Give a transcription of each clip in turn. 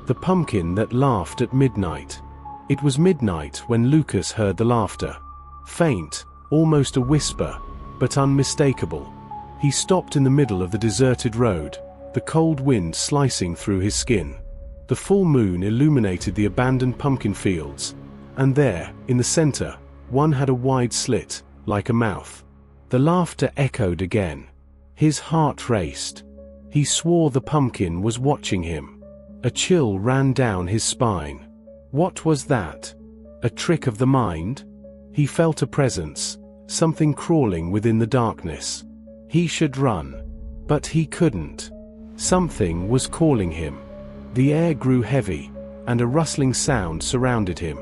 The pumpkin that laughed at midnight. It was midnight when Lucas heard the laughter. Faint, almost a whisper, but unmistakable. He stopped in the middle of the deserted road, the cold wind slicing through his skin. The full moon illuminated the abandoned pumpkin fields, and there, in the center, one had a wide slit, like a mouth. The laughter echoed again. His heart raced. He swore the pumpkin was watching him. A chill ran down his spine. What was that? A trick of the mind? He felt a presence, something crawling within the darkness. He should run, but he couldn't. Something was calling him. The air grew heavy, and a rustling sound surrounded him.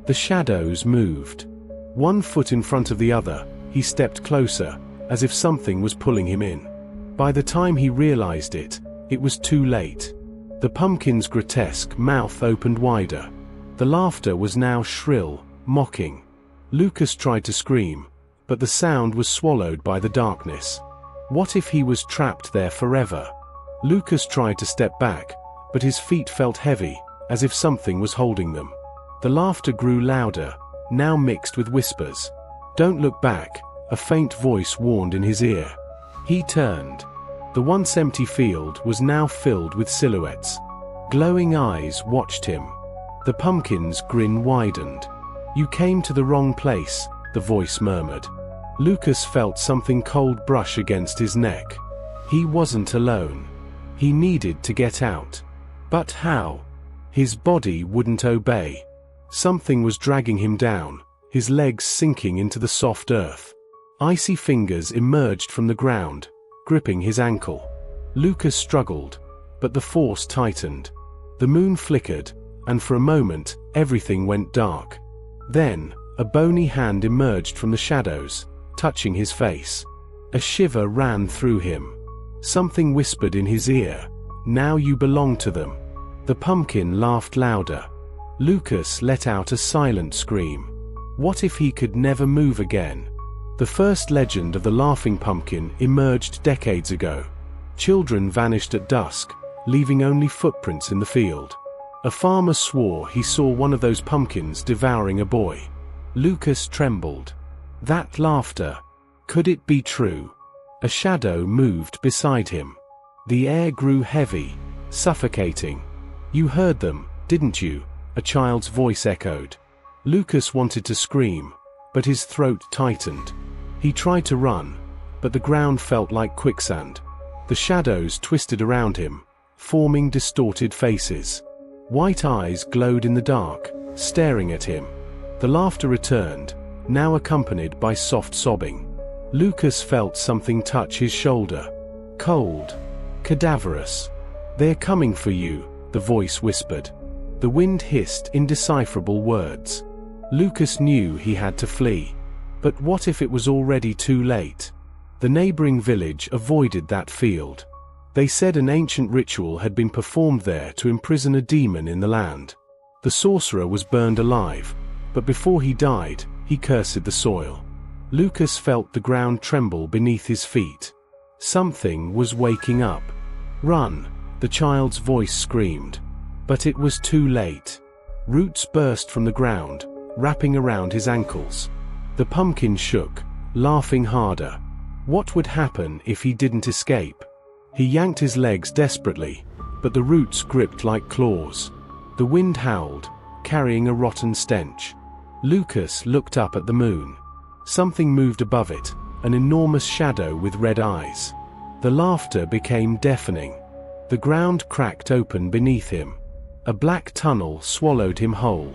The shadows moved. One foot in front of the other, he stepped closer, as if something was pulling him in. By the time he realized it, it was too late. The pumpkin's grotesque mouth opened wider. The laughter was now shrill, mocking. Lucas tried to scream, but the sound was swallowed by the darkness. What if he was trapped there forever? Lucas tried to step back, but his feet felt heavy, as if something was holding them. The laughter grew louder, now mixed with whispers. "Don't look back," a faint voice warned in his ear. He turned. The once empty field was now filled with silhouettes. Glowing eyes watched him. The pumpkin's grin widened. "You came to the wrong place," the voice murmured. Lucas felt something cold brush against his neck. He wasn't alone. He needed to get out. But how? His body wouldn't obey. Something was dragging him down, his legs sinking into the soft earth. Icy fingers emerged from the ground, gripping his ankle. Lucas struggled, but the force tightened. The moon flickered, and for a moment, everything went dark. Then, a bony hand emerged from the shadows, touching his face. A shiver ran through him. Something whispered in his ear, "Now you belong to them." The pumpkin laughed louder. Lucas let out a silent scream. What if he could never move again? The first legend of the laughing pumpkin emerged decades ago. Children vanished at dusk, leaving only footprints in the field. A farmer swore he saw one of those pumpkins devouring a boy. Lucas trembled. That laughter. Could it be true? A shadow moved beside him. The air grew heavy, suffocating. "You heard them, didn't you?" a child's voice echoed. Lucas wanted to scream, but his throat tightened. He tried to run, but the ground felt like quicksand. The shadows twisted around him, forming distorted faces. White eyes glowed in the dark, staring at him. The laughter returned, now accompanied by soft sobbing. Lucas felt something touch his shoulder. Cold. Cadaverous. "They're coming for you," the voice whispered. The wind hissed indecipherable words. Lucas knew he had to flee. But what if it was already too late? The neighboring village avoided that field. They said an ancient ritual had been performed there to imprison a demon in the land. The sorcerer was burned alive, but before he died, he cursed the soil. Lucas felt the ground tremble beneath his feet. Something was waking up. "Run!" the child's voice screamed. But it was too late. Roots burst from the ground, wrapping around his ankles. The pumpkin shook, laughing harder. What would happen if he didn't escape? He yanked his legs desperately, but the roots gripped like claws. The wind howled, carrying a rotten stench. Lucas looked up at the moon. Something moved above it, an enormous shadow with red eyes. The laughter became deafening. The ground cracked open beneath him. A black tunnel swallowed him whole.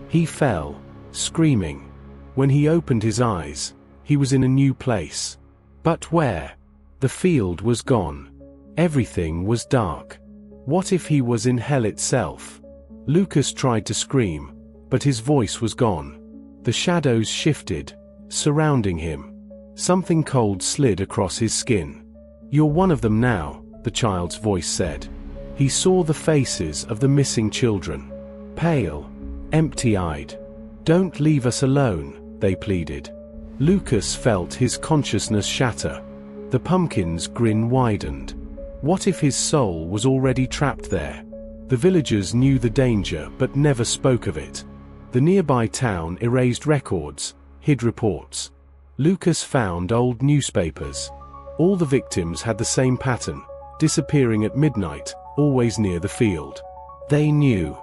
He fell, screaming. When he opened his eyes, he was in a new place. But where? The field was gone. Everything was dark. What if he was in hell itself? Lucas tried to scream, but his voice was gone. The shadows shifted, surrounding him. Something cold slid across his skin. "You're one of them now," the child's voice said. He saw the faces of the missing children. Pale, empty-eyed. "Don't leave us alone," they pleaded. Lucas felt his consciousness shatter. The pumpkin's grin widened. What if his soul was already trapped there? The villagers knew the danger but never spoke of it. The nearby town erased records, hid reports. Lucas found old newspapers. All the victims had the same pattern, disappearing at midnight, always near the field. They knew.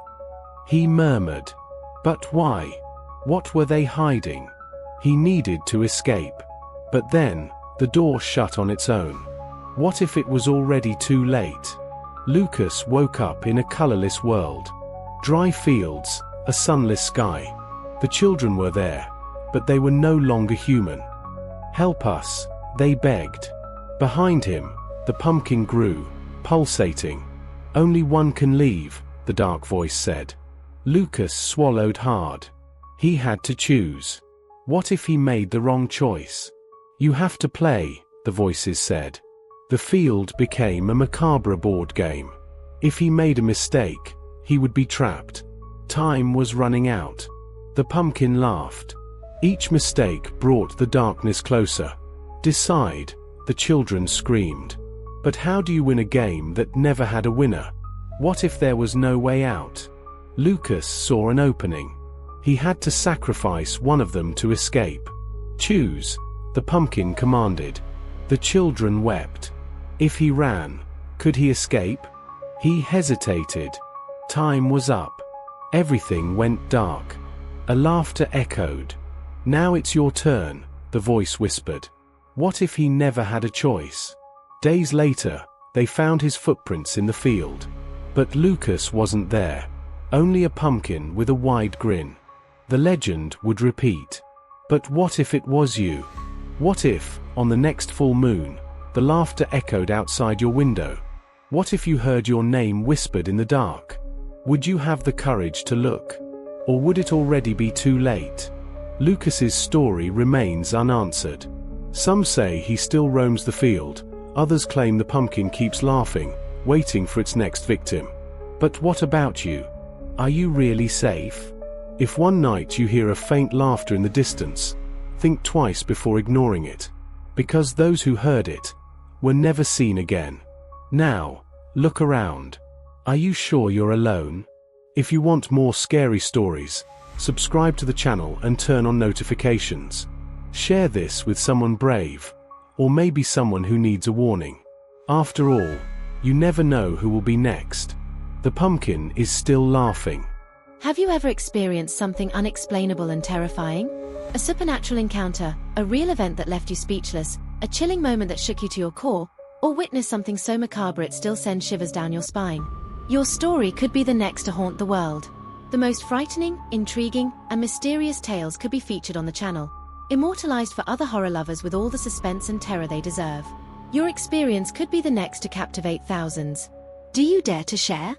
He murmured. But why? What were they hiding? He needed to escape. But then, the door shut on its own. What if it was already too late? Lucas woke up in a colorless world. Dry fields, a sunless sky. The children were there, but they were no longer human. Help us, they begged. Behind him, the pumpkin grew, pulsating. Only one can leave, the dark voice said. Lucas swallowed hard. He had to choose. What if he made the wrong choice? You have to play, the voices said. The field became a macabre board game. If he made a mistake, he would be trapped. Time was running out. The pumpkin laughed. Each mistake brought the darkness closer. Decide, the children screamed. But how do you win a game that never had a winner? What if there was no way out? Lucas saw an opening. He had to sacrifice one of them to escape. Choose, the pumpkin commanded. The children wept. If he ran, could he escape? He hesitated. Time was up. Everything went dark. A laughter echoed. Now it's your turn, the voice whispered. What if he never had a choice? Days later, they found his footprints in the field. But Lucas wasn't there. Only a pumpkin with a wide grin. The legend would repeat. But what if it was you? What if, on the next full moon, the laughter echoed outside your window? What if you heard your name whispered in the dark? Would you have the courage to look? Or would it already be too late? Lucas's story remains unanswered. Some say he still roams the field, others claim the pumpkin keeps laughing, waiting for its next victim. But what about you? Are you really safe? If one night you hear a faint laughter in the distance, think twice before ignoring it. Because those who heard it were never seen again. Now, look around. Are you sure you're alone? If you want more scary stories, subscribe to the channel and turn on notifications. Share this with someone brave, or maybe someone who needs a warning. After all, you never know who will be next. The pumpkin is still laughing. Have you ever experienced something unexplainable and terrifying? A supernatural encounter, a real event that left you speechless, a chilling moment that shook you to your core, or witnessed something so macabre it still sends shivers down your spine? Your story could be the next to haunt the world. The most frightening, intriguing, and mysterious tales could be featured on the channel, immortalized for other horror lovers with all the suspense and terror they deserve. Your experience could be the next to captivate thousands. Do you dare to share?